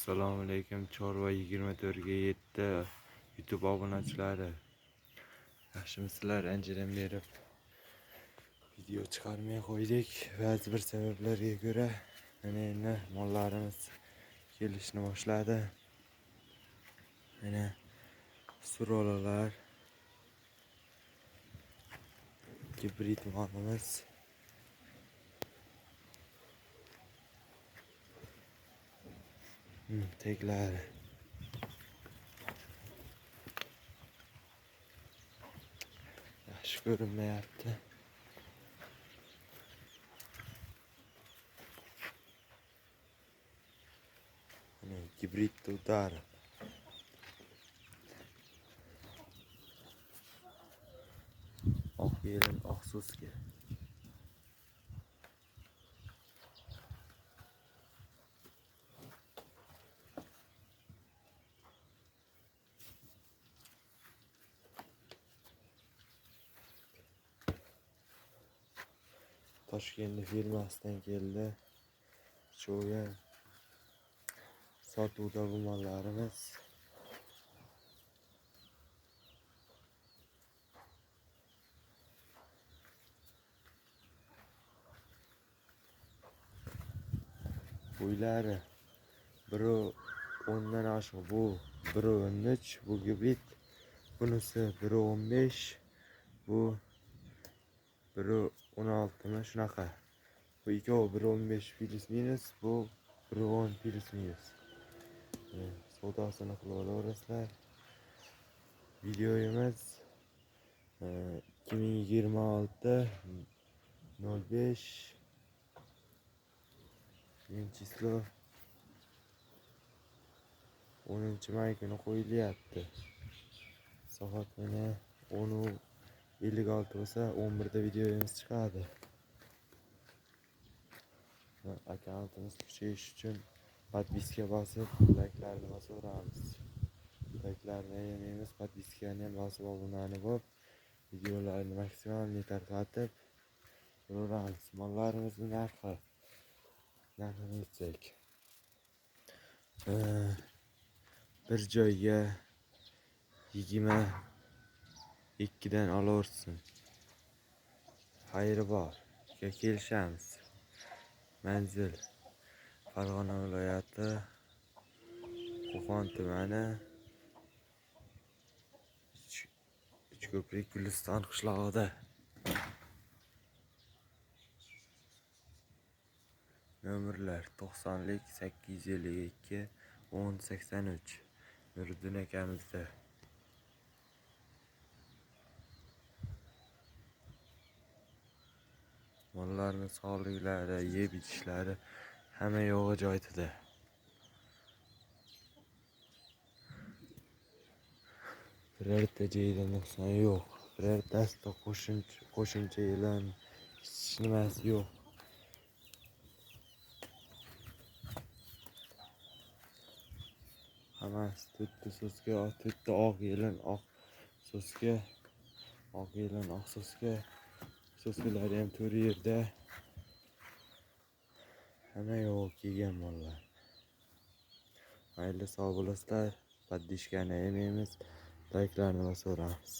Assalomu alaykum. Chorva 24/7 YouTube obunachilari. Yaxshimisizlar? Anchadan beri video chiqarmay qo'ydik. Ba'zi bir sabablarga ko'ra mana endi mollarimiz kelishni boshladi. Mana surolalar, gibrid molimiz. Teklari. Yaxshi ko'rinmayapti. Mana gibrid tudar. Oq yelin, oq so'zga. Toshkent firmasidan keldi. Cho'ya sotuvda bu mollarimiz. Bo'ylari biri 10 dan oshiq, bu biri 13, bu gibrid. Bunisi biri 15, bu biri 16 mi shunaqa. Bu ikkovi biri 15 plus minus, bu biri 10 plus minus. Savdosini qilib olaverasizlar. Videomiz 2026/05 число 10-may kuni qo'yilyapti. Soat mana 10:56 bo'lsa 11da videomiz chiqadi. Akkauntimiz kuchayish uchun podpiska bosib, layklarni bosaveramiz. Layklarni yemaymiz, podpiskani ham bosib obunani bo'lib, videolarni maksimal tarqatib boraveramiz. Mollarimizning narxini aytsak, bir joyga 22 dan olaversin. Xayri bor, kelishamiz. Manzil Farg'ona viloyati, Qo'qon tumani, Uchko'prik Guliston qishlog'ida. Nomerlar 90lik 852 1083. Nuriddin akamizda. Mollarning sog'liklari, yeb ichishlari hamma yo'g'i joyida. Birorta joyda nuqson yo'q. Birortasida qo'shimcha e'lon hech nimasi yo'q. Hammasi to'rtta so'zga, to'rtta oq yelin, oq so'zga, oq yelin, oq so'zga. So'zgalari ham 4 yerda. Hamma yo'q kelgan mollar. Mayli, sog' bo'lasizlar. Podpishkani yemaymiz, layklarni bosaveramiz.